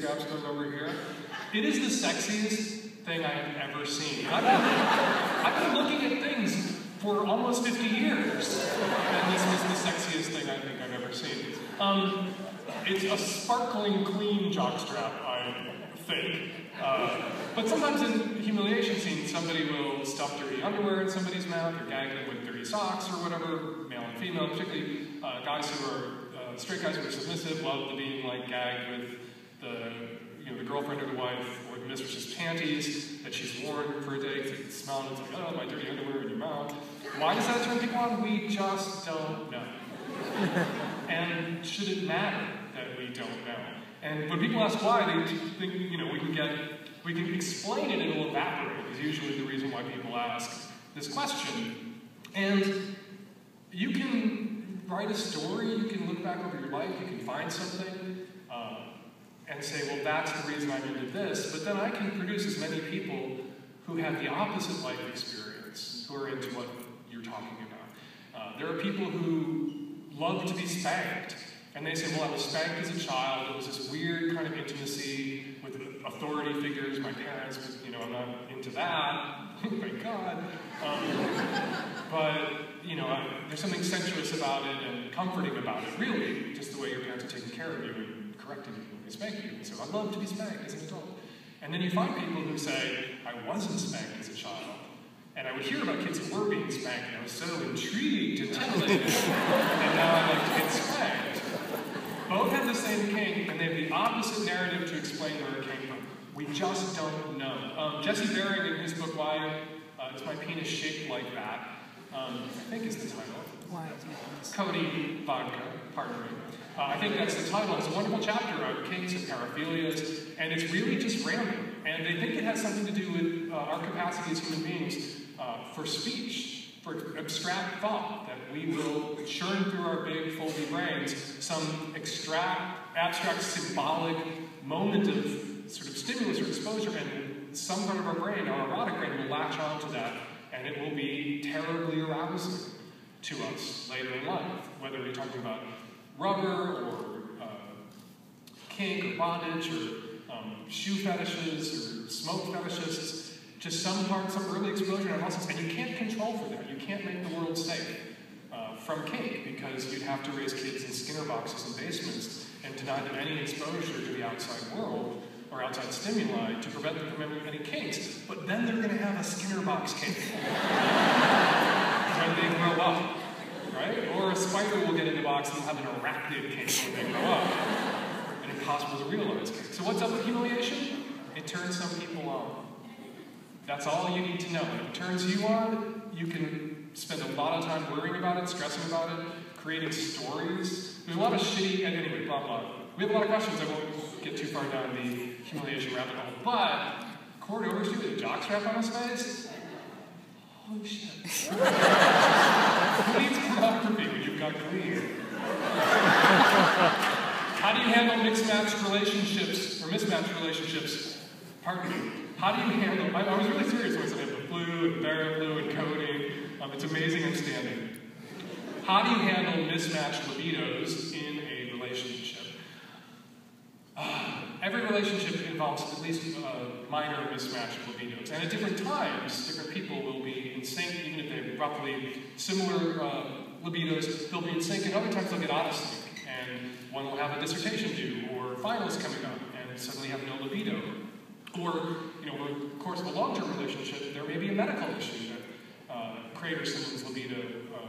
straps goes over here. It is the sexiest thing I have ever seen. I've been looking at things for almost 50 years, and this is the sexiest thing I think I've ever seen. It's a sparkling clean jockstrap, I think. But sometimes in humiliation scenes, somebody will stuff dirty underwear in somebody's mouth or gag them with dirty socks or whatever, male and female, particularly guys who are, straight guys who are submissive, love to be like gagged with the girlfriend or the wife or the mistress's panties that she's worn for a day. It's smelling, it's like, oh, my dirty underwear in your mouth. Why does that turn people on? We just don't know. And should it matter that we don't know? And when people ask why, they think, we can explain it and it'll evaporate, is usually the reason why people ask this question. And you can write a story, you can look back over your life, you can find something, and say, well, that's the reason I'm into this. But then I can produce as many people who have the opposite life experience, who are into what you're talking about. There are people who love to be spanked. And they say, well, I was spanked as a child. It was this weird kind of intimacy with authority figures, my parents, but, I'm not into that. Thank God. But, there's something sensuous about it and comforting about it, really, just the way your parents are taking care of you and correcting you when they spank you. And so I love to be spanked as an adult. And then you find people who say, I wasn't spanked as a child. And I would hear about kids who were being spanked, and I was so intrigued and titillated. And now I like to get spanked. Both have the same kink, and they have the opposite narrative to explain where it came from. We just don't know. Jesse Baring, in his book, Why Is My Penis Shaped Like That, I think is the title. Why is my penis? Cody Vodka, pardon me. I think that's the title. It's a wonderful chapter about kinks and paraphilias, and it's really just random. And they think it has something to do with our capacity as human beings for speech, for abstract thought, that we will churn through our big, foldy brains some abstract, symbolic moment of sort of stimulus or exposure, and some part of our brain, our erotic brain, will latch onto that, and it will be terribly arousing to us later in life, whether you're talking about rubber or kink or bondage or shoe fetishes or smoke fetishists. Just some early exposure and muscles, and you can't control for that. You can't make the world safe from kink, because you'd have to raise kids in Skinner boxes and basements and deny them any exposure to the outside world or outside stimuli to prevent them from having any kinks. But then they're going to have a Skinner box kink when they grow up, right? Or a spider will get in the box and they'll have an arachnid kink when they grow up. And impossible to realize kink. So what's up with humiliation? It turns some people on. That's all you need to know. When it turns you on, you can spend a lot of time worrying about it, stressing about it, creating stories. There's a lot of shitty, and anyway, blah, blah. We have a lot of questions. I won't get too far down the humiliation rabbit hole. But, Chord Overstreet with a jockstrap on his face? Holy shit. Who needs pornography when you've got Glee? How do you handle mismatched relationships? Pardon me. How do you handle, I was really serious when I said I have the flu and barrel and coding. It's amazing I'm standing. How do you handle mismatched libidos in a relationship? Every relationship involves at least minor mismatched libidos. And at different times, different people will be in sync, even if they have roughly similar libidos, they'll be in sync, and other times they'll get out of sync. And one will have a dissertation due, or finals coming up, and suddenly have no libido. Or, over the course of a long-term relationship, there may be a medical issue that craters someone's libido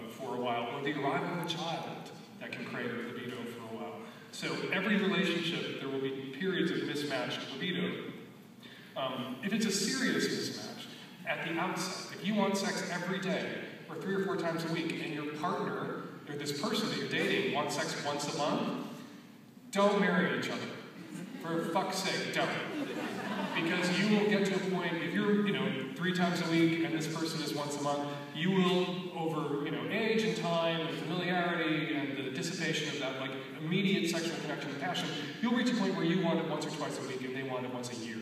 for a while, or the arrival of a child that can crater libido for a while. So every relationship, there will be periods of mismatched libido. If it's a serious mismatch, at the outset, if you want sex every day, or 3 or 4 times a week, and your partner, or this person that you're dating, wants sex once a month, don't marry each other. For fuck's sake, don't. Because you will get to a point, if you're, 3 times a week and this person is once a month, you will, over, age and time and familiarity and the dissipation of that, like, immediate sexual connection and passion, you'll reach a point where you want it once or twice a week and they want it once a year.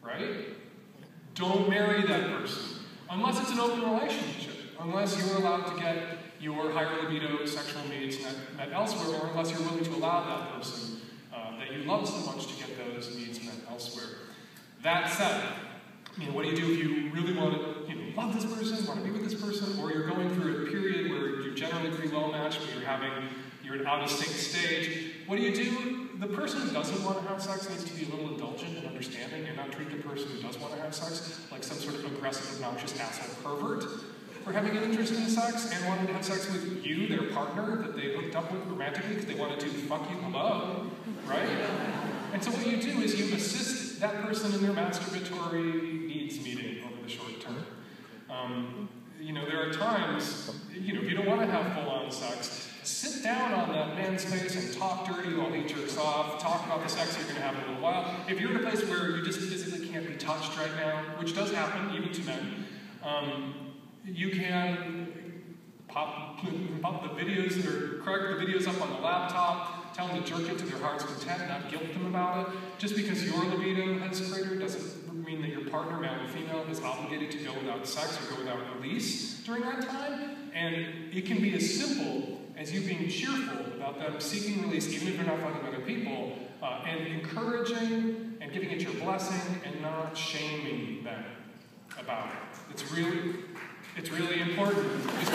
Right? Don't marry that person. Unless it's an open relationship. Unless you're allowed to get your higher libido sexual needs met elsewhere, or unless you're willing to allow that person that you love so much to get those needs met elsewhere. That said, what do you do if you really want to, love this person, want to be with this person, or you're going through a period where you're generally pretty well matched, but you're in out of sync stage? What do? The person who doesn't want to have sex needs to be a little indulgent and understanding, and not treat the person who does want to have sex like some sort of aggressive, obnoxious asshole pervert for having an interest in sex and wanting to have sex with you, their partner, that they hooked up with romantically because they wanted to fuck you hello, right? And so what you do is you assist that person in their masturbatory needs meeting over the short term. There are times, if you don't want to have full-on sex, sit down on that man's face and talk dirty while he jerks off, talk about the sex you're going to have in a little while. If you're in a place where you just physically can't be touched right now, which does happen, even to men, you can pop the videos crack the videos up on the laptop, tell them to jerk it to their heart's content, not guilt them about it. Just because your libido has cratered doesn't mean that your partner, male or female, is obligated to go without sex or go without release during that time. And it can be as simple as you being cheerful about them seeking release, even if they're not fucking other people, and encouraging and giving it your blessing and not shaming them about it. It's really important. It's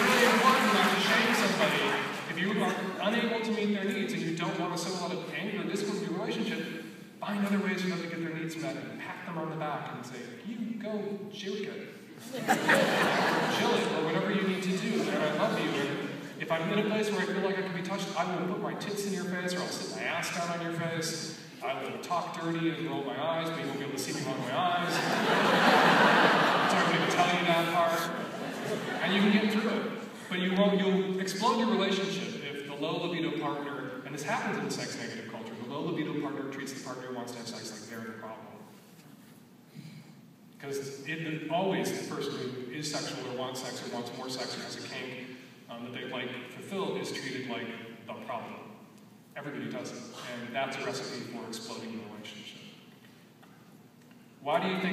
really important not to shame somebody. If you are unable to meet their needs and you don't want to sow a lot of anger or discord in your relationship, find other ways for them to get their needs met and pat them on the back and say, you go jerk it. Chill it, or whatever you need to do. And I love you. And if I'm in a place where I feel like I can be touched, I will put my tits in your face, or I'll sit my ass down on your face. I will talk dirty and roll my eyes, but you won't be able to see me roll my eyes. So I'm going to tell you that part. And you can get through it. But you'll explode your relationship if the low libido partner, and this happens in the sex negative culture, the low libido partner treats the partner who wants to have sex like they're the problem. Because always the person who is sexual or wants sex or wants more sex or has a kink that they like fulfilled is treated like the problem. Everybody does it. And that's a recipe for exploding the relationship. Why do you think